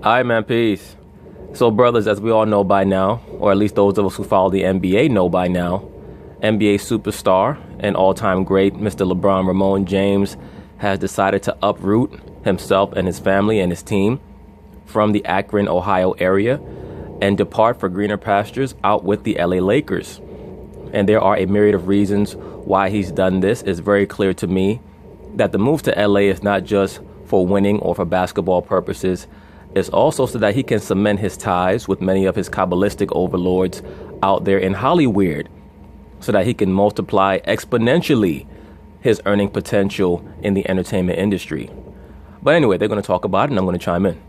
All right, man, peace. So, brothers, as we all know by now, or at least those of us who follow the NBA know by now, NBA superstar and all-time great Mr. LeBron Ramon James has decided to uproot himself and his family and his team from the Akron, Ohio area and depart for greener pastures out with the LA Lakers. And there are a myriad of reasons why he's done this. It's very clear to me that the move to LA is not just for winning or for basketball purposes. It's also so that he can cement his ties with many of his Kabbalistic overlords out there in HOLLYWEIRD, so that he can multiply exponentially his earning potential in the entertainment industry. But anyway, they're going to talk about it, and I'm going to chime in.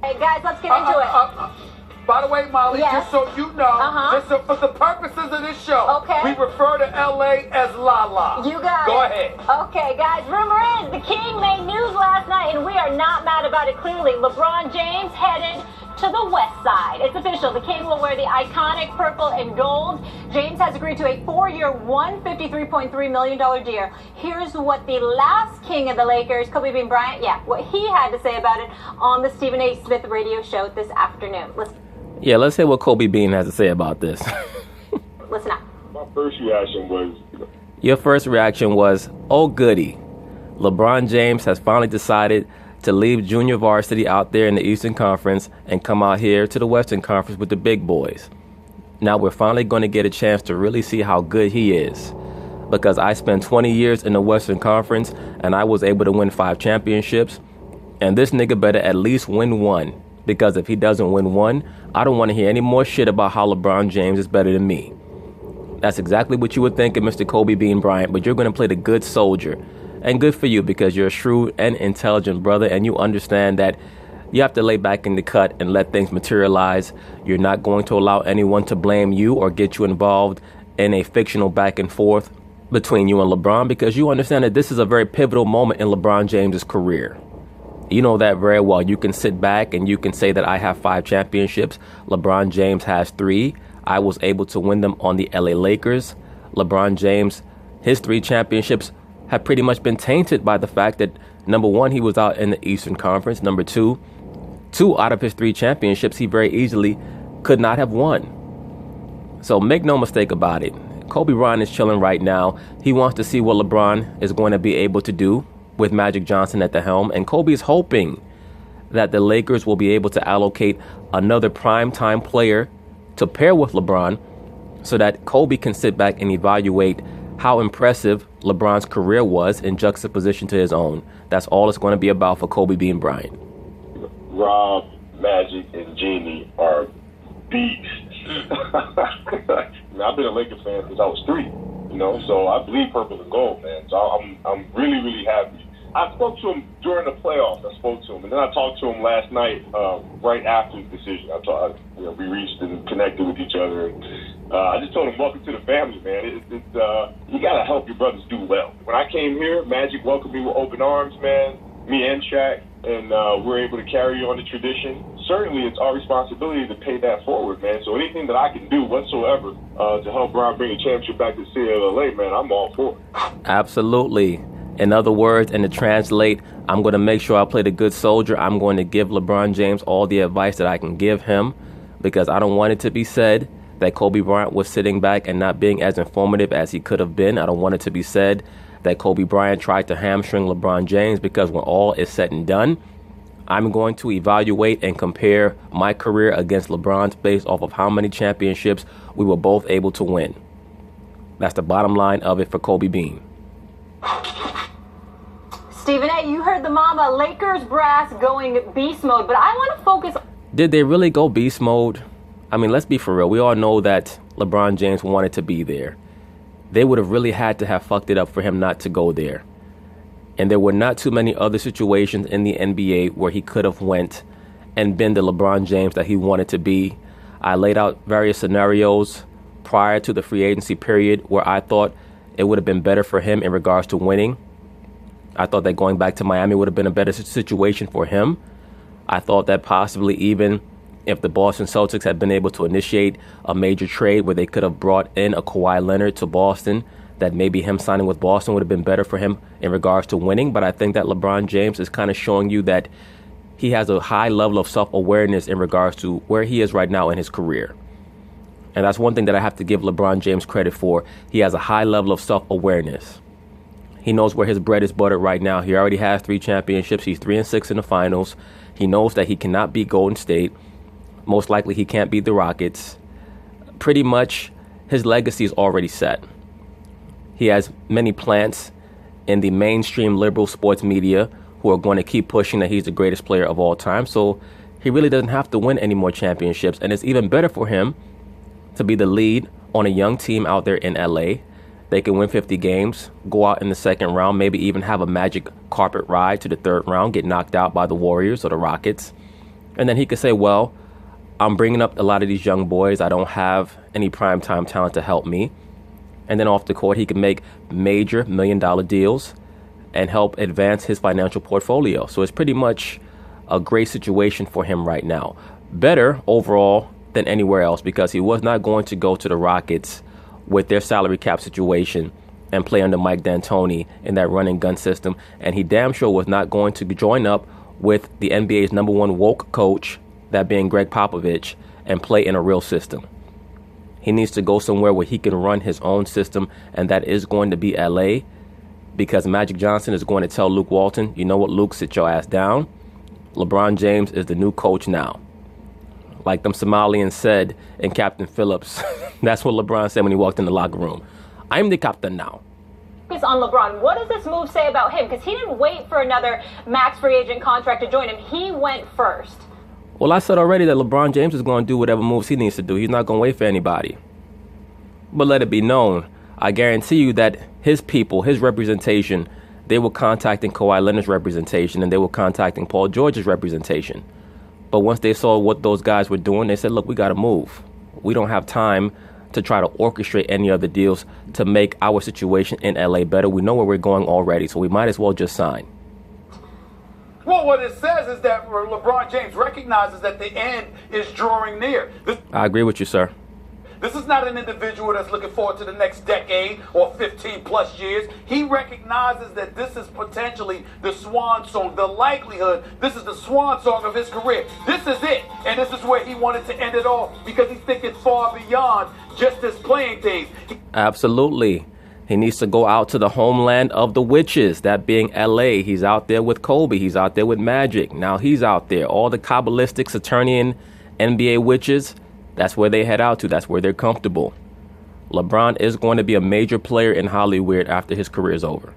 Hey, guys, let's get into it. By the way, Molly, Yes. just so you know, just so for the purposes of this show, Okay. we refer to L.A. as La La. You got Go it. ahead. Okay, guys, rumor is the King made news last night, and we are not mad about it clearly. LeBron James headed to the west side. It's official. The King will wear the iconic purple and gold. James has agreed to a 4-year, $153.3 million deal. Here's what the last King of the Lakers, Kobe Bean Bryant, what he had to say about it on the Stephen A. Smith radio show this afternoon. Let's hear what Kobe Bean has to say about this. Listen up. My first reaction was... Your first reaction was, oh goody. LeBron James has finally decided to leave junior varsity out there in the Eastern Conference and come out here to the Western Conference with the big boys. Now we're finally going to get a chance to really see how good he is. Because I spent 20 years in the Western Conference and I was able to win 5 championships. And this nigga better at least win one. Because if he doesn't win one, I don't want to hear any more shit about how LeBron James is better than me. That's exactly what you would think of Mr. Kobe Bean Bryant, but you're going to play the good soldier. And good for you, because you're a shrewd and intelligent brother, and you understand that you have to lay back in the cut and let things materialize. You're not going to allow anyone to blame you or get you involved in a fictional back and forth between you and LeBron, because you understand that this is a very pivotal moment in LeBron James's career. You know that very well. You can sit back and you can say that I have 5 championships. LeBron James has 3. I was able to win them on the LA Lakers. LeBron James, his 3 championships have pretty much been tainted by the fact that, number one, he was out in the Eastern Conference. Number two out of his 3 championships, he very easily could not have won. So make no mistake about it. Kobe Bryant is chilling right now. He wants to see what LeBron is going to be able to do with Magic Johnson at the helm. And Kobe is hoping that the Lakers will be able to allocate another primetime player to pair with LeBron so that Kobe can sit back and evaluate how impressive LeBron's career was in juxtaposition to his own. That's all it's going to be about for Kobe Bean Bryant. Rob, Magic, and Jeannie are beasts. I've been a Lakers fan since I was 3, so I believe purple and gold, man. So I'm really, really happy. I spoke to him during the playoffs. I spoke to him, and then I talked to him last night, right after the decision. We reached and connected with each other. And, I just told him, welcome to the family, man. You gotta help your brothers do well. When I came here, Magic welcomed me with open arms, man. Me and Shaq, and we're able to carry on the tradition. Certainly, it's our responsibility to pay that forward, man. So anything that I can do whatsoever to help Bron bring a championship back to the city of LA, man, I'm all for it. Absolutely. In other words, and to translate, I'm going to make sure I play the good soldier. I'm going to give LeBron James all the advice that I can give him, because I don't want it to be said that Kobe Bryant was sitting back and not being as informative as he could have been. I don't want it to be said that Kobe Bryant tried to hamstring LeBron James, because when all is said and done, I'm going to evaluate and compare my career against LeBron's based off of how many championships we were both able to win. That's the bottom line of it for Kobe Bean. Stephen A., you heard the mama, Lakers brass going beast mode, but I want to focus. Did they really go beast mode? I mean, let's be for real. We all know that LeBron James wanted to be there. They would have really had to have fucked it up for him not to go there. And there were not too many other situations in the NBA where he could have went and been the LeBron James that he wanted to be. I laid out various scenarios prior to the free agency period where I thought it would have been better for him in regards to winning. I thought that going back to Miami would have been a better situation for him. I thought that possibly even if the Boston Celtics had been able to initiate a major trade where they could have brought in a Kawhi Leonard to Boston, that maybe him signing with Boston would have been better for him in regards to winning. But I think that LeBron James is kind of showing you that he has a high level of self-awareness in regards to where he is right now in his career. And that's one thing that I have to give LeBron James credit for. He has a high level of self-awareness. He knows where his bread is buttered right now. He already has 3 championships. He's 3-6 in the finals. He knows that he cannot beat Golden State. Most likely he can't beat the Rockets. Pretty much his legacy is already set. He has many plants in the mainstream liberal sports media who are going to keep pushing that he's the greatest player of all time. So he really doesn't have to win any more championships. And it's even better for him to be the lead on a young team out there in L.A. They can win 50 games, go out in the second round, maybe even have a magic carpet ride to the third round, get knocked out by the Warriors or the Rockets. And then he could say, well, I'm bringing up a lot of these young boys. I don't have any primetime talent to help me. And then off the court, he can make major $1 million deals and help advance his financial portfolio. So it's pretty much a great situation for him right now. Better overall than anywhere else, because he was not going to go to the Rockets with their salary cap situation and play under Mike D'Antoni in that run and gun system. And he damn sure was not going to join up with the NBA's #1 woke coach, that being Greg Popovich, and play in a real system. He needs to go somewhere where he can run his own system, and that is going to be LA, because Magic Johnson is going to tell Luke Walton, you know what, Luke, sit your ass down. LeBron James is the new coach now. Like them Somalians said in Captain Phillips. That's what LeBron said when he walked in the locker room. I'm the captain now. On LeBron, what does this move say about him? Because he didn't wait for another max free agent contract to join him. He went first. Well, I said already that LeBron James is going to do whatever moves he needs to do. He's not going to wait for anybody. But let it be known, I guarantee you that his people, his representation, they were contacting Kawhi Leonard's representation, and they were contacting Paul George's representation. But once they saw what those guys were doing, they said, look, we got to move. We don't have time to try to orchestrate any other deals to make our situation in LA better. We know where we're going already, so we might as well just sign. Well, what it says is that LeBron James recognizes that the end is drawing near. I agree with you, sir. This is not an individual that's looking forward to the next decade or 15 plus years. He recognizes that this is potentially the swan song, the likelihood. This is the swan song of his career. This is it. And this is where he wanted to end it all, because he's thinking far beyond just his playing days. Absolutely. He needs to go out to the homeland of the witches, that being L.A. He's out there with Kobe. He's out there with Magic. Now he's out there. All the Kabbalistic, Saturnian NBA witches, that's where they head out to. That's where they're comfortable. LeBron is going to be a major player in HOLLYWEIRD after his career is over.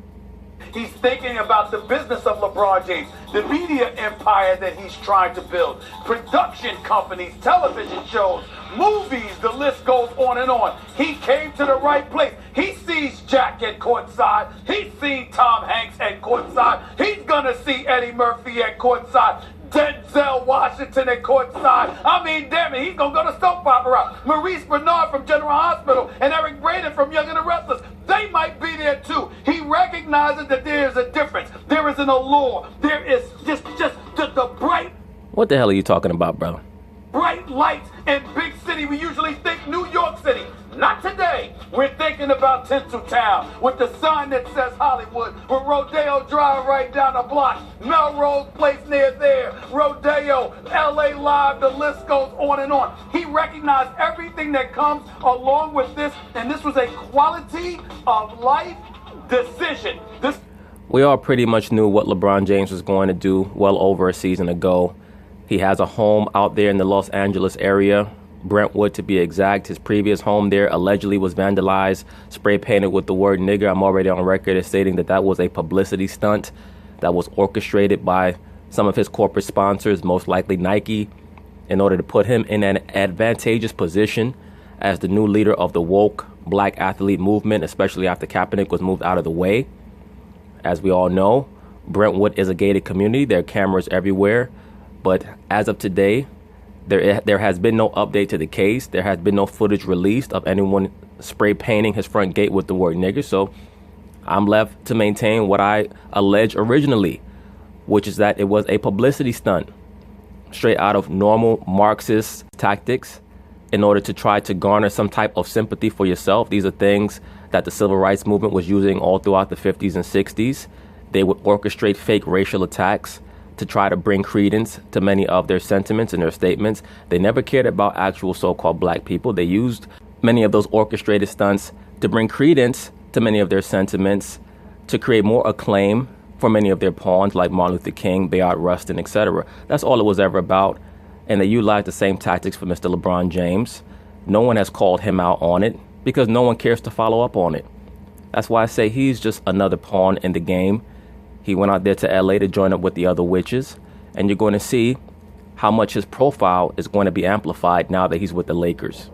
He's thinking about the business of LeBron James, the media empire that he's trying to build, production companies, television shows, movies, the list goes on and on. He came to the right place. He sees Jack at courtside. He's seen Tom Hanks at courtside. He's going to see Eddie Murphy at courtside. Denzel Washington at courtside. I mean, damn it, he's going to go to soap opera. Maurice Bernard from General Hospital and Eric Braeden from Young and the Restless. They might be there too. He recognizes that there is a difference. There is an allure. There is just the bright. What the hell are you talking about, bro? Bright lights in big city. We usually think New York City. Not today. We're thinking about Tinseltown with the sign that says Hollywood, with Rodeo Drive right down the block, Melrose Place near there, Rodeo, LA Live, the list goes on and on. He recognized everything that comes along with this, and this was a quality of life decision. We all pretty much knew what LeBron James was going to do well over a season ago. He has a home out there in the Los Angeles area, Brentwood to be exact. His previous home there allegedly was vandalized, spray painted with the word nigger. I'm already on record as stating that that was a publicity stunt that was orchestrated by some of his corporate sponsors, most likely Nike, in order to put him in an advantageous position as the new leader of the woke black athlete movement, especially after Kaepernick was moved out of the way. As we all know, Brentwood is a gated community. There are cameras everywhere. But as of today, there has been no update to the case. There has been no footage released of anyone spray painting his front gate with the word nigger. So I'm left to maintain what I alleged originally, which is that it was a publicity stunt straight out of normal Marxist tactics in order to try to garner some type of sympathy for yourself. These are things that the civil rights movement was using all throughout the 50s and 60s. They would orchestrate fake racial attacks to try to bring credence to many of their sentiments and their statements. They never cared about actual so-called black people. They used many of those orchestrated stunts to bring credence to many of their sentiments, to create more acclaim for many of their pawns like Martin Luther King, Bayard Rustin, etc. That's all it was ever about. And they utilized the same tactics for Mr. LeBron James. No one has called him out on it because no one cares to follow up on it. That's why I say he's just another pawn in the game. He went out there to L.A. to join up with the other witches, and you're going to see how much his profile is going to be amplified now that he's with the Lakers.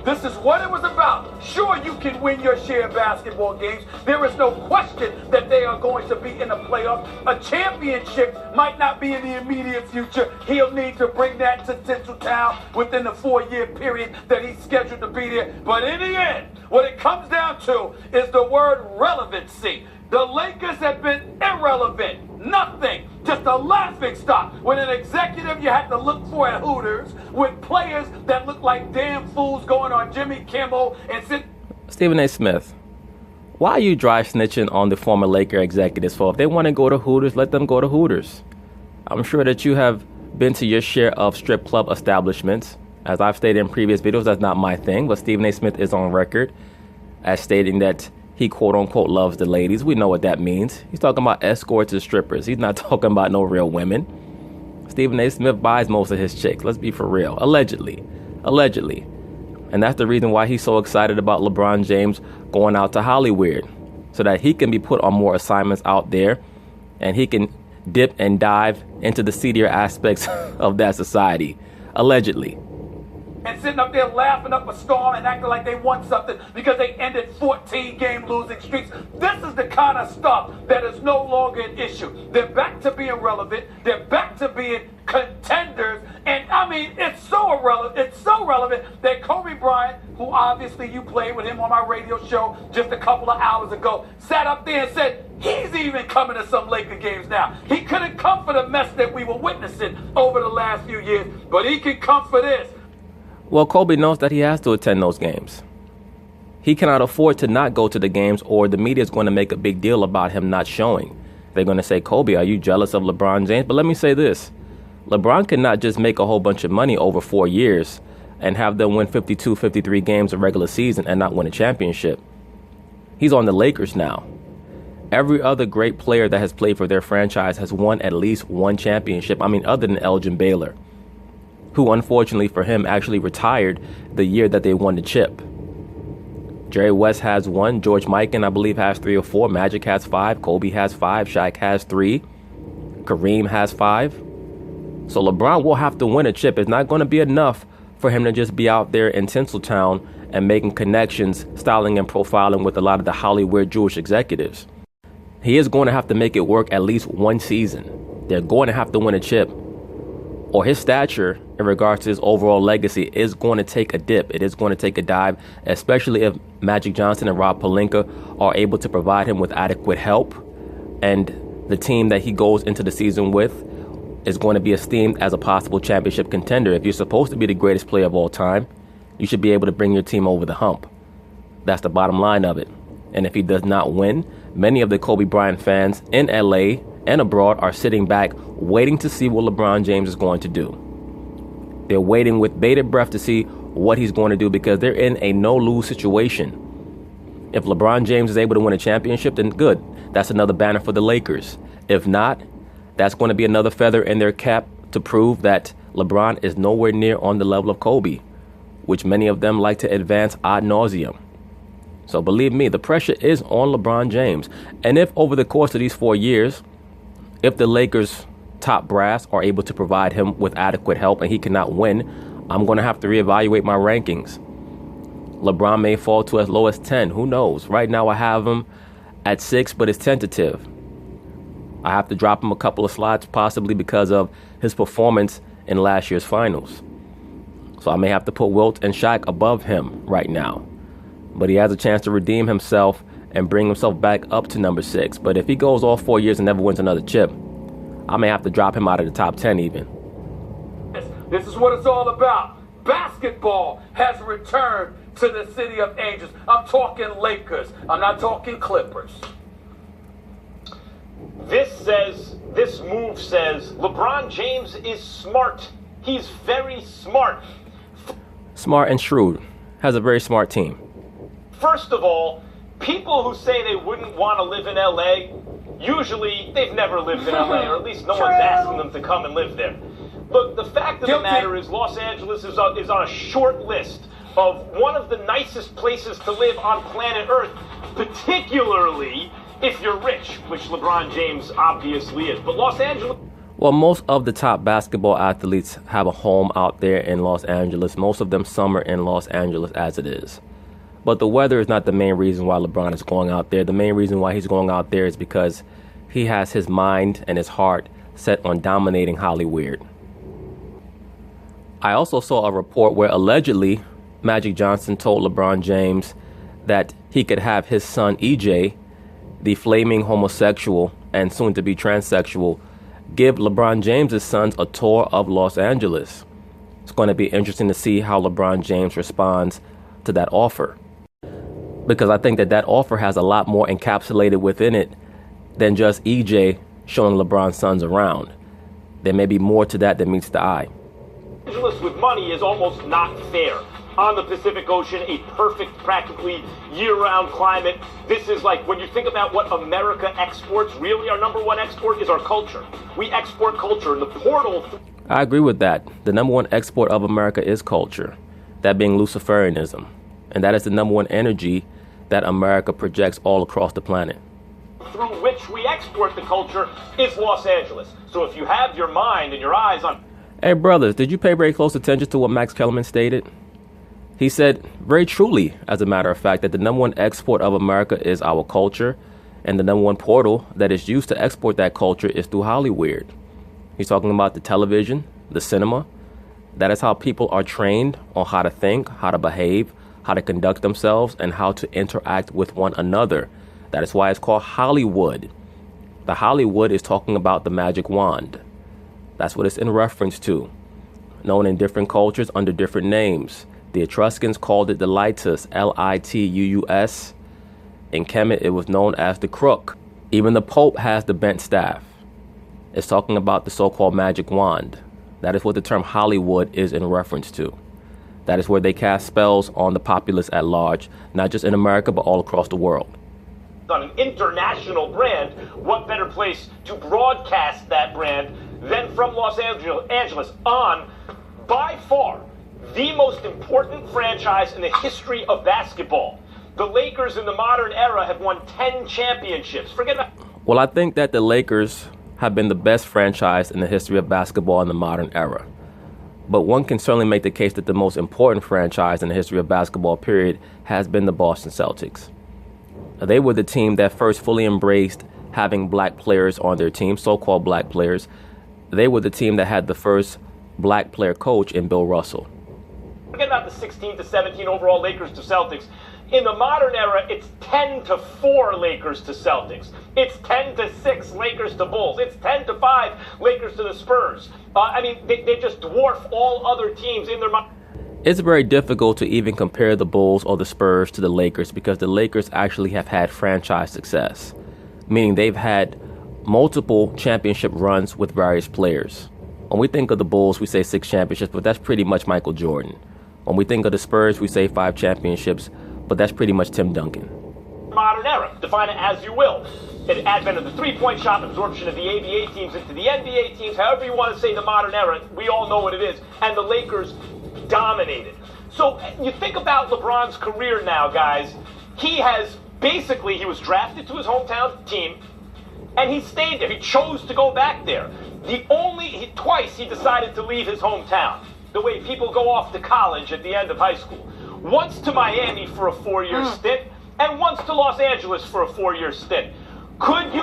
This is what it was about. Sure, you can win your share of basketball games. There is no question that they are going to be in the playoffs. A championship might not be in the immediate future. He'll need to bring that to Tinseltown within the 4-year period that he's scheduled to be there. But in the end, what it comes down to is the word relevancy. The Lakers have been irrelevant. Nothing. Just a laughing stock. With an executive you had to look for at Hooters, with players that look like damn fools going on Jimmy Kimmel and sit. Stephen A. Smith, why are you dry snitching on the former Laker executives for? If they want to go to Hooters, let them go to Hooters. I'm sure that you have been to your share of strip club establishments. As I've stated in previous videos, that's not my thing, but Stephen A. Smith is on record as stating that he quote-unquote loves the ladies. We know what that means. He's talking about escorts and strippers. He's not talking about no real women. Stephen A. Smith buys most of his chicks. Let's be for real. Allegedly. And that's the reason why he's so excited about LeBron James going out to HOLLYWEIRD, so that he can be put on more assignments out there and he can dip and dive into the seedier aspects of that society. Allegedly. And sitting up there laughing up a storm and acting like they won something because they ended 14-game losing streaks. This is the kind of stuff that is no longer an issue. They're back to being relevant. They're back to being contenders. And I mean, it's so relevant that Kobe Bryant, who obviously you played with him on my radio show just a couple of hours ago, sat up there and said he's even coming to some Laker games now. He couldn't come for the mess that we were witnessing over the last few years, but he can come for this. Well, Kobe knows that he has to attend those games. He cannot afford to not go to the games, or the media is going to make a big deal about him not showing. They're going to say, Kobe, are you jealous of LeBron James? But let me say this. LeBron cannot just make a whole bunch of money over 4 years and have them win 52, 53 games a regular season and not win a championship. He's on the Lakers now. Every other great player that has played for their franchise has won at least one championship. I mean, other than Elgin Baylor, who unfortunately for him actually retired the year that they won the chip. Jerry West has one. George Mikan, I believe, has 3 or 4. Magic has 5. Kobe has 5. Shaq has 3. Kareem has 5. So LeBron will have to win a chip. It's not going to be enough for him to just be out there in Tinseltown and making connections, styling and profiling with a lot of the HOLLYWEIRD Jewish executives. He is going to have to make it work at least one season. They're going to have to win a chip, or his stature in regards to his overall legacy is going to take a dip. It is going to take a dive, especially if Magic Johnson and Rob Pelinka are able to provide him with adequate help, and the team that he goes into the season with is going to be esteemed as a possible championship contender. If you're supposed to be the greatest player of all time, you should be able to bring your team over the hump. That's the bottom line of it. And if he does not win, many of the Kobe Bryant fans in LA and abroad are sitting back waiting to see what LeBron James is going to do. They're waiting with bated breath to see what he's going to do, because they're in a no-lose situation. If LeBron James is able to win a championship, then good. That's another banner for the Lakers. If not, that's going to be another feather in their cap to prove that LeBron is nowhere near on the level of Kobe, which many of them like to advance ad nauseum. So believe me, the pressure is on LeBron James. And if over the course of these 4 years, if the Lakers' top brass are able to provide him with adequate help and he cannot win, I'm going to have to reevaluate my rankings. LeBron may fall to as low as 10. Who knows? Right now I have him at 6, but it's tentative. I have to drop him a couple of slots, possibly because of his performance in last year's finals. So I may have to put Wilt and Shaq above him right now. But he has a chance to redeem himself and bring himself back up to number 6. But if he goes all 4 years and never wins another chip, I may have to drop him out of the top 10 even. This is what it's all about. Basketball has returned to the City of Angels. I'm talking Lakers. I'm not talking Clippers. This says this move says LeBron James is smart. He's very smart. Smart and shrewd. Has a very smart team. First of all, people who say they wouldn't want to live in L.A., usually they've never lived in L.A., or at least no one's asking them to come and live there. Look, the fact of the matter is Los Angeles is on a short list of one of the nicest places to live on planet Earth, particularly if you're rich, which LeBron James obviously is. But Los Angeles... Well, most of the top basketball athletes have a home out there in Los Angeles. Most of them summer in Los Angeles as it is. But the weather is not the main reason why LeBron is going out there. The main reason why he's going out there is because he has his mind and his heart set on dominating HOLLYWEIRD. I also saw a report where allegedly Magic Johnson told LeBron James that he could have his son EJ, the flaming homosexual and soon to be transsexual, give LeBron James' sons a tour of Los Angeles. It's going to be interesting to see how LeBron James responds to that offer, because I think that offer has a lot more encapsulated within it than just EJ showing LeBron's sons around. There may be more to that than meets the eye. Los Angeles with money is almost not fair. On the Pacific Ocean, a perfect, practically year-round climate. This is like, when you think about what America exports, really our number one export is our culture. We export culture, and the portal... I agree with that. The number one export of America is culture, that being Luciferianism. And that is the number one energy that America projects all across the planet. Through which we export the culture is Los Angeles. So if you have your mind and your eyes on... Hey, brothers, did you pay very close attention to what Max Kellerman stated? He said, very truly, as a matter of fact, that the number one export of America is our culture, and the number one portal that is used to export that culture is through HOLLYWEIRD. He's talking about the television, the cinema. That is how people are trained on how to think, how to behave, how to conduct themselves, and how to interact with one another. That is why it's called Hollywood. The Hollywood is talking about the magic wand. That's what it's in reference to, known in different cultures under different names. The Etruscans called it the litus, L-I-T-U-U-S. In Kemet, it was known as the crook. Even the Pope has the bent staff. It's talking about the so-called magic wand. That is what the term Hollywood is in reference to. That is where they cast spells on the populace at large, not just in America, but all across the world. On an international brand, what better place to broadcast that brand than from Los Angeles on, by far, the most important franchise in the history of basketball. The Lakers in the modern era have won 10 championships. Forget about... Well, I think that the Lakers have been the best franchise in the history of basketball in the modern era. But one can certainly make the case that the most important franchise in the history of basketball, period, has been the Boston Celtics. They were the team that first fully embraced having black players on their team, so-called black players. They were the team that had the first black player coach in Bill Russell. Forget about the 16-17 overall Lakers to Celtics. In the modern era, it's 10-4 Lakers to Celtics. It's 10-6 Lakers to Bulls. It's 10-5 Lakers to the Spurs. I mean, they just dwarf all other teams in their... It's very difficult to even compare the Bulls or the Spurs to the Lakers, because the Lakers actually have had franchise success, meaning they've had multiple championship runs with various players. When we think of the Bulls, we say 6 championships, but that's pretty much Michael Jordan. When we think of the Spurs, we say 5 championships, but that's pretty much Tim Duncan. Modern era, define it as you will. The advent of the three-point shot, absorption of the ABA teams into the NBA teams, however you want to say the modern era, we all know what it is. And the Lakers dominated. So you think about LeBron's career now, guys. He was drafted to his hometown team, and he stayed there. He chose to go back there. Twice he decided to leave his hometown, the way people go off to college at the end of high school. Once to Miami for a 4-year stint, and once to Los Angeles for a 4-year stint. Could you,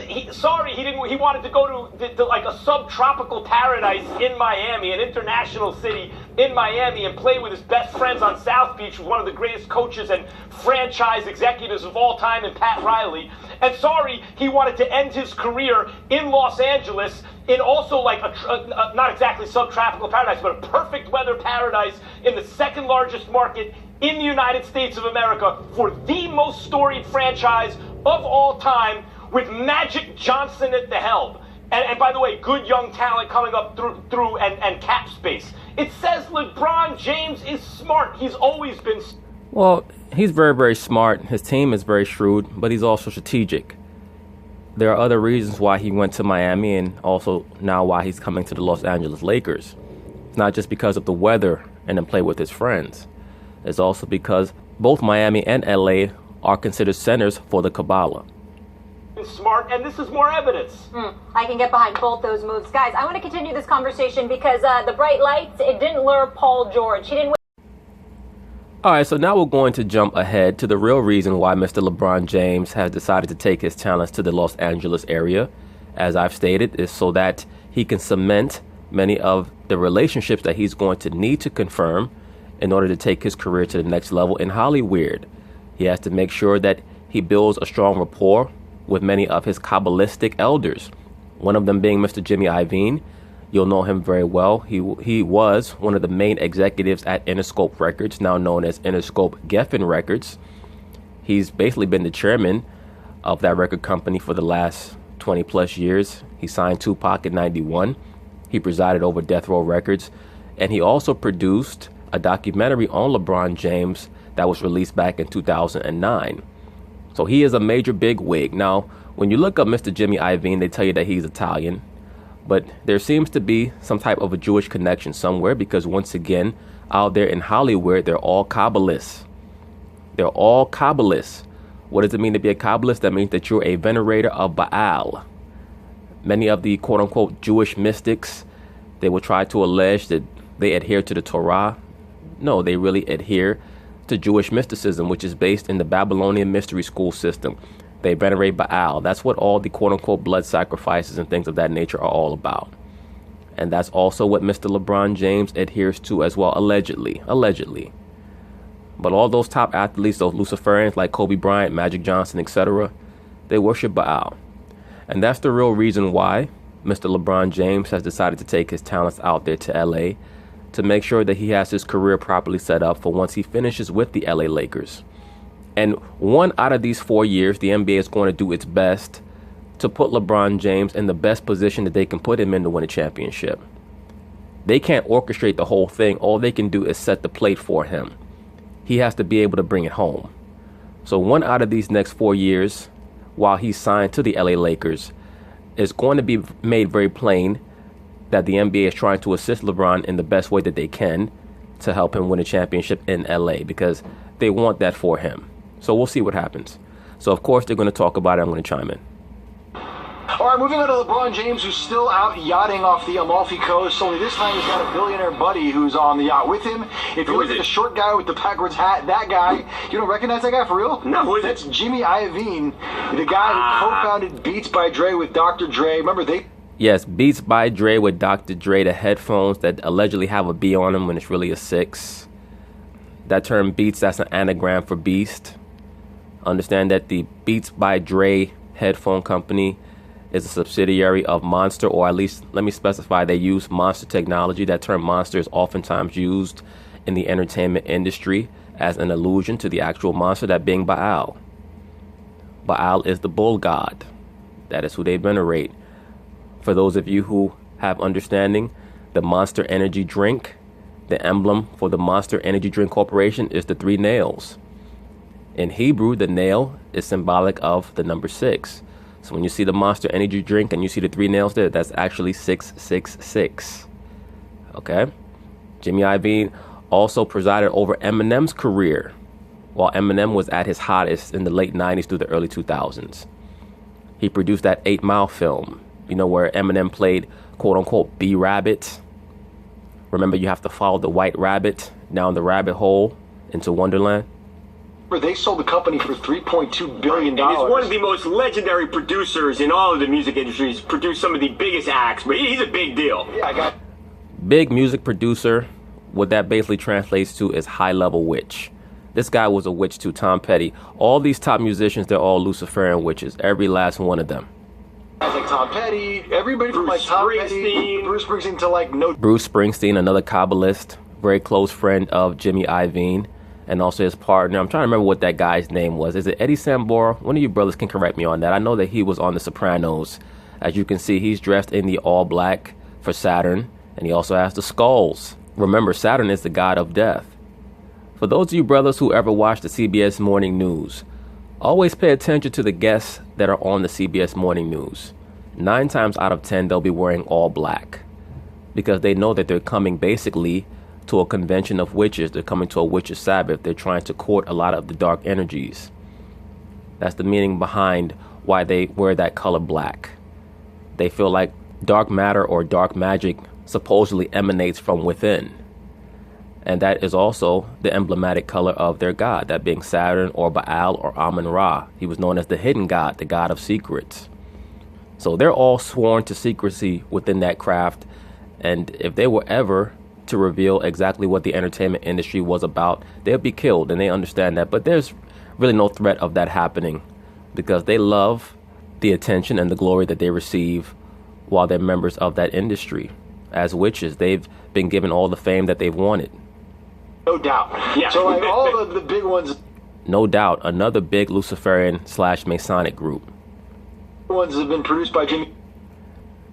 he wanted to go to like a subtropical paradise in Miami, an international city in Miami, and play with his best friends on South Beach with one of the greatest coaches and franchise executives of all time in Pat Riley. And he wanted to end his career in Los Angeles in also like not exactly subtropical paradise, but a perfect weather paradise in the second largest market in the United States of America for the most storied franchise of all time, with Magic Johnson at the helm. And by the way, good young talent coming up through and cap space. It says LeBron James is smart. He's always been. Well, he's very, very smart. His team is very shrewd, but he's also strategic. There are other reasons why he went to Miami and also now why he's coming to the Los Angeles Lakers. It's not just because of the weather and then play with his friends. It's also because both Miami and LA are considered centers for the Kabbalah. Smart, and this is more evidence. I can get behind both those moves. Guys, I want to continue this conversation because the bright lights, it didn't lure Paul George. He didn't. All right, so now we're going to jump ahead to the real reason why Mr. LeBron James has decided to take his talents to the Los Angeles area. As I've stated, is so that he can cement many of the relationships that he's going to need to confirm in order to take his career to the next level in HOLLYWEIRD. He has to make sure that he builds a strong rapport with many of his Kabbalistic elders, one of them being Mr. Jimmy Iovine. You'll know him very well. He was one of the main executives at Interscope Records, now known as Interscope Geffen Records. He's basically been the chairman of that record company for the last 20 plus years. He signed Tupac in '91. He presided over Death Row Records, and he also produced a documentary on LeBron James that was released back in 2009. So he is a major bigwig. Now, when you look up Mr. Jimmy Iovine, they tell you that he's Italian. But there seems to be some type of a Jewish connection somewhere because, once again, out there in HOLLYWEIRD, they're all Kabbalists. They're all Kabbalists. What does it mean to be a Kabbalist? That means that you're a venerator of Baal. Many of the quote-unquote Jewish mystics, they will try to allege that they adhere to the Torah. No, they really adhere to Jewish mysticism, which is based in the Babylonian mystery school system. They venerate Baal. That's what all the quote-unquote blood sacrifices and things of that nature are all about. And that's also what Mr. LeBron James adheres to as well, allegedly. But all those top athletes, those Luciferians like Kobe Bryant, Magic Johnson, etc., they worship Baal. And that's the real reason why Mr. LeBron James has decided to take his talents out there to LA to make sure that he has his career properly set up for once he finishes with the LA Lakers. And 1 out of these 4 years, the NBA is going to do its best to put LeBron James in the best position that they can put him in to win a championship. They can't orchestrate the whole thing. All they can do is set the plate for him. He has to be able to bring it home. So 1 out of these next 4 years, while he's signed to the LA Lakers, is going to be made very plain that the NBA is trying to assist LeBron in the best way that they can to help him win a championship in LA because they want that for him. So we'll see what happens. So, of course, they're going to talk about it. I'm going to chime in. All right, moving on to LeBron James, who's still out yachting off the Amalfi Coast. Only this time he's got a billionaire buddy who's on the yacht with him. If you look at the short guy with the backwards hat, that guy, you don't recognize that guy for real? No, who is it? That's Jimmy Iovine, the guy who co-founded Beats by Dre with Dr. Dre. Remember, they... Yes, Beats by Dre with Dr. Dre, the headphones that allegedly have a B on them when it's really a 6. That term Beats, that's an anagram for beast. Understand that the Beats by Dre headphone company is a subsidiary of Monster, or at least, let me specify, they use Monster technology. That term Monster is oftentimes used in the entertainment industry as an allusion to the actual monster, that being Baal. Baal is the bull god. That is who they venerate. For those of you who have understanding, the Monster Energy drink, the emblem for the Monster Energy Drink Corporation is the 3 nails. In Hebrew, the nail is symbolic of the number 6. So when you see the Monster Energy drink and you see the 3 nails there, that's actually 666. Okay? Jimmy Iovine also presided over Eminem's career while Eminem was at his hottest in the late 90s through the early 2000s. He produced that 8 Mile film, you know, where Eminem played quote-unquote B-Rabbit. Remember, you have to follow the white rabbit down the rabbit hole into Wonderland. They sold the company for $3.2 billion. And he's one of the most legendary producers in all of the music industry. He's produced some of the biggest acts, but he's a big deal. Yeah, I got... Big music producer, what that basically translates to is high-level witch. This guy was a witch too, Tom Petty. All these top musicians, they're all Luciferian witches, every last one of them. Guys like Tom Petty, everybody from like Tom Petty, Bruce Springsteen to like no... Bruce Springsteen, another Kabbalist, very close friend of Jimmy Iovine, and also his partner. I'm trying to remember what that guy's name was. Is it Eddie Sambora? One of you brothers can correct me on that. I know that he was on The Sopranos As you can see, he's dressed in the all black for Saturn, and he also has the skulls. Remember, Saturn is the god of death. For those of you brothers who ever watch the CBS Morning News, always pay attention to the guests that are on the CBS Morning News. 9 times out of 10, they'll be wearing all black because they know that they're coming basically to a convention of witches. They're coming to a witches' Sabbath. They're trying to court a lot of the dark energies. That's the meaning behind why they wear that color black. They feel like dark matter or dark magic supposedly emanates from within. And that is also the emblematic color of their god, that being Saturn or Baal or Amun-Ra. He was known as the hidden god, the god of secrets. So they're all sworn to secrecy within that craft. And if they were ever to reveal exactly what the entertainment industry was about, they'll be killed, and they understand that. But there's really no threat of that happening because they love the attention and the glory that they receive while they're members of that industry. As witches, they've been given all the fame that they've wanted. No doubt. Yeah. So like all the big ones. No doubt, another big Luciferian/Masonic group. Ones have been produced by Jimmy.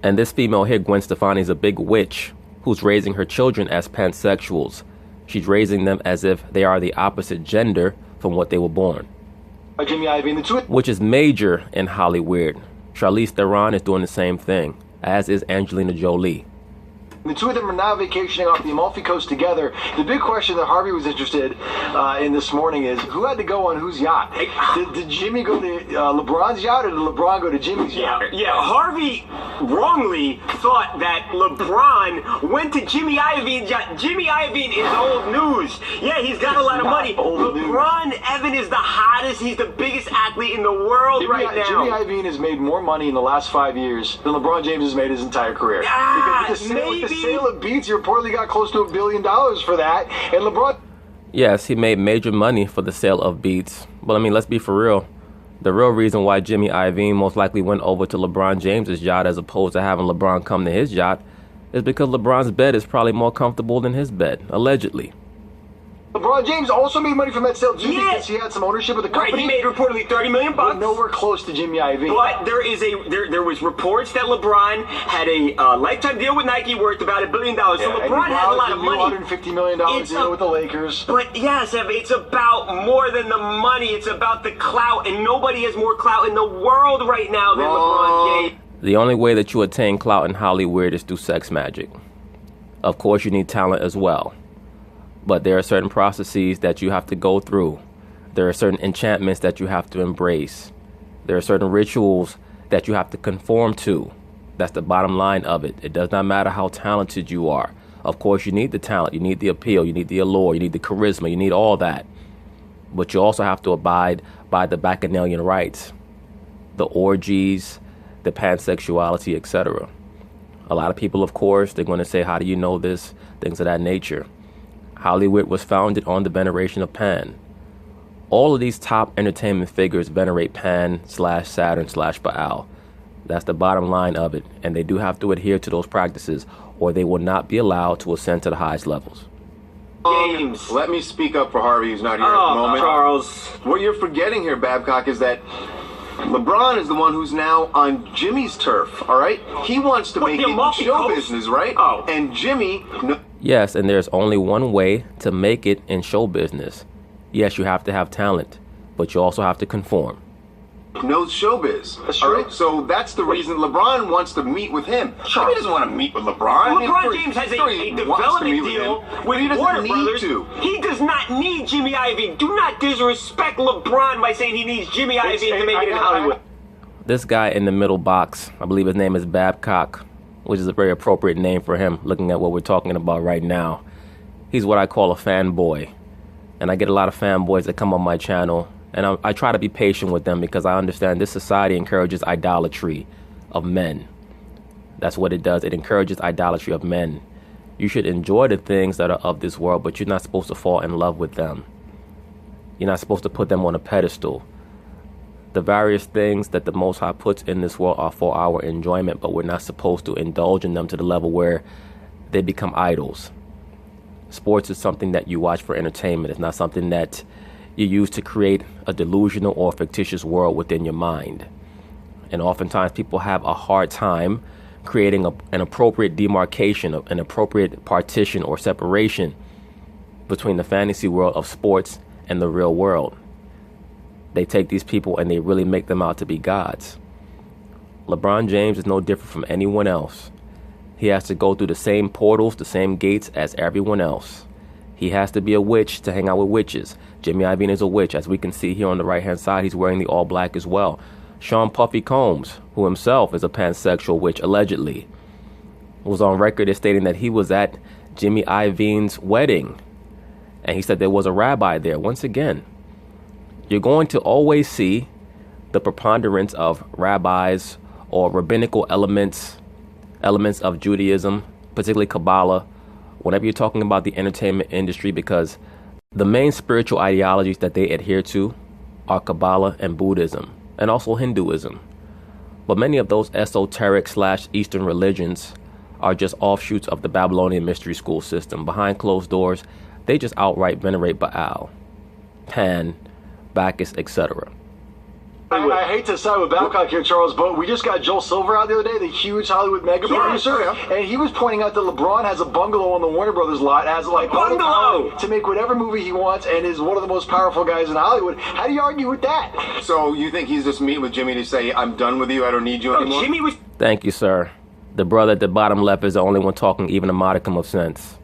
And this female here, Gwen Stefani, is a big witch who's raising her children as pansexuals. She's raising them as if they are the opposite gender from what they were born. Jimmy Iovine, the two. Which is major in HOLLYWEIRD. Charlize Theron is doing the same thing, as is Angelina Jolie. The two of them are now vacationing off the Amalfi Coast together. The big question that Harvey was interested in this morning is, who had to go on whose yacht? Did Jimmy go to LeBron's yacht, or did LeBron go to Jimmy's yacht? Yeah, Harvey wrongly thought that LeBron went to Jimmy Iovine's yacht. Jimmy Iovine is old news. Yeah, he's got a lot of money. LeBron Evan is the hottest. He's the biggest athlete in the world right now. Jimmy Iovine has made more money in the last 5 years than LeBron James has made his entire career. Because with the sale of Beats, he reportedly got close to $1 billion for that. And LeBron... Yes, he made major money for the sale of Beats. But I mean, let's be for real. The real reason why Jimmy Iovine most likely went over to LeBron James's yacht as opposed to having LeBron come to his yacht is because LeBron's bed is probably more comfortable than his bed, allegedly. LeBron James also made money from that sale too, because he had some ownership of the company. Right, he made reportedly $30 million. But nowhere close to Jimmy Iovine. But there was reports that LeBron had a lifetime deal with Nike worth about $1 billion. So LeBron has a lot of money. $150 million deal with the Lakers. But yes, it's about more than the money. It's about the clout, and nobody has more clout in the world right now than LeBron James. The only way that you attain clout in HOLLYWEIRD is through sex magic. Of course, you need talent as well. But there are certain processes that you have to go through. There are certain enchantments that you have to embrace. There are certain rituals that you have to conform to. That's the bottom line of it. It does not matter how talented you are. Of course, you need the talent. You need the appeal. You need the allure. You need the charisma. You need all that. But you also have to abide by the Bacchanalian rites, the orgies, the pansexuality, etc. A lot of people, of course, they're going to say, how do you know this? Things of that nature. HOLLYWEIRD was founded on the veneration of Pan. All of these top entertainment figures venerate Pan/Saturn/Baal. That's the bottom line of it. And they do have to adhere to those practices, or they will not be allowed to ascend to the highest levels. James. Let me speak up for Harvey, who's not here at the moment. Charles. What you're forgetting here, Babcock, is that LeBron is the one who's now on Jimmy's turf, all right? He wants to make it show business, right? Oh. And Jimmy... Yes, and there's only one way to make it in show business. Yes, you have to have talent, but you also have to conform. knows showbiz. That's all true. right? So that's the reason LeBron wants to meet with him. Jimmy doesn't want to meet with LeBron. LeBron James has a development deal with Warner Brothers. He does not need Jimmy Iovine. Do not disrespect LeBron by saying he needs Jimmy Iovine to make it in Hollywood. This guy in the middle box, I believe his name is Babcock, which is a very appropriate name for him, looking at what we're talking about right now. He's what I call a fanboy. And I get a lot of fanboys that come on my channel, and I try to be patient with them because I understand this society encourages idolatry of men. That's what it does. It encourages idolatry of men. You should enjoy the things that are of this world, but you're not supposed to fall in love with them. You're not supposed to put them on a pedestal. The various things that the Most High puts in this world are for our enjoyment, but we're not supposed to indulge in them to the level where they become idols. Sports is something that you watch for entertainment. It's not something that you use to create a delusional or fictitious world within your mind. And oftentimes people have a hard time creating an appropriate demarcation, an appropriate partition or separation between the fantasy world of sports and the real world. They take these people and they really make them out to be gods. LeBron James is no different from anyone else. He has to go through the same portals, the same gates as everyone else. He has to be a witch to hang out with witches. Jimmy Iovine is a witch. As we can see here on the right-hand side, he's wearing the all black as well. Sean Puffy Combs, who himself is a pansexual witch, allegedly, was on record as stating that he was at Jimmy Iovine's wedding. And he said there was a rabbi there. Once again, you're going to always see the preponderance of rabbis or rabbinical elements of Judaism, particularly Kabbalah, whenever you're talking about the entertainment industry, because the main spiritual ideologies that they adhere to are Kabbalah and Buddhism, and also Hinduism. But many of those esoteric/Eastern religions are just offshoots of the Babylonian mystery school system. Behind closed doors, they just outright venerate Baal, Pan, Bacchus, etc. I hate to side with Babcock here, Charles, but we just got Joel Silver out the other day, the huge Hollywood mega producer, and he was pointing out that LeBron has a bungalow on the Warner Brothers lot, has like bungalow to make whatever movie he wants, and is one of the most powerful guys in Hollywood. How do you argue with that? So you think he's just meeting with Jimmy to say, I'm done with you, I don't need you anymore? Jimmy was... Thank you, sir. The brother at the bottom left is the only one talking even a modicum of sense.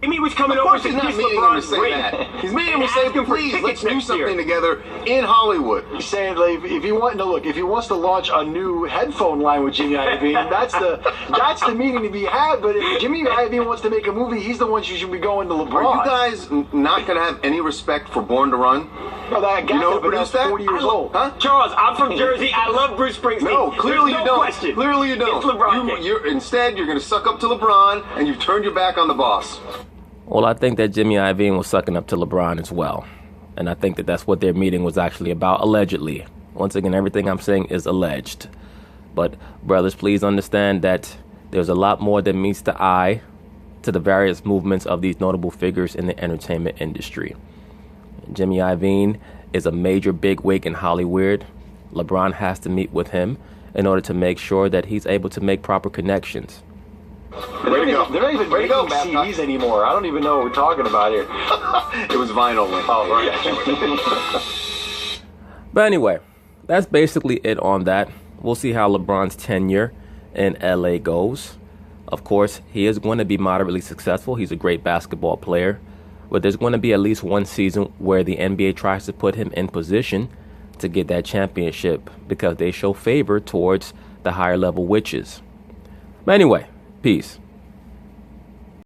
Jimmy was coming over to he's not kiss meeting him to LeBron's say ring. that. He's meeting him to say, Asking for please, let's tickets do next something year. together in Hollywood. He's saying like, if he wants to launch a new headphone line with Jimmy Iovine, that's the meeting to be had. But if Jimmy Iovine wants to make a movie, he's the one you should be going to LeBron. Are you guys not going to have any respect for Born to Run? No, that guy know who that's produced that? 40 years old. Huh? Charles, I'm from Jersey. I love Bruce Springsteen. No, clearly There's you no don't. question. Clearly you don't. It's LeBron. Instead, you're going to suck up to LeBron, and you've turned your back on the boss. Well, I think that Jimmy Iovine was sucking up to LeBron as well. And I think that that's what their meeting was actually about, allegedly. Once again, everything I'm saying is alleged. But, brothers, please understand that there's a lot more than meets the eye to the various movements of these notable figures in the entertainment industry. Jimmy Iovine is a major bigwig in Hollywood. LeBron has to meet with him in order to make sure that he's able to make proper connections. They're not even making CDs anymore. I don't even know what we're talking about here. It was vinyl. Oh, right. But anyway, that's basically it on that. We'll see how LeBron's tenure in LA goes. Of course, he is going to be moderately successful. He's a great basketball player. But there's going to be at least one season where the NBA tries to put him in position to get that championship because they show favor towards the higher level witches. But anyway, peace.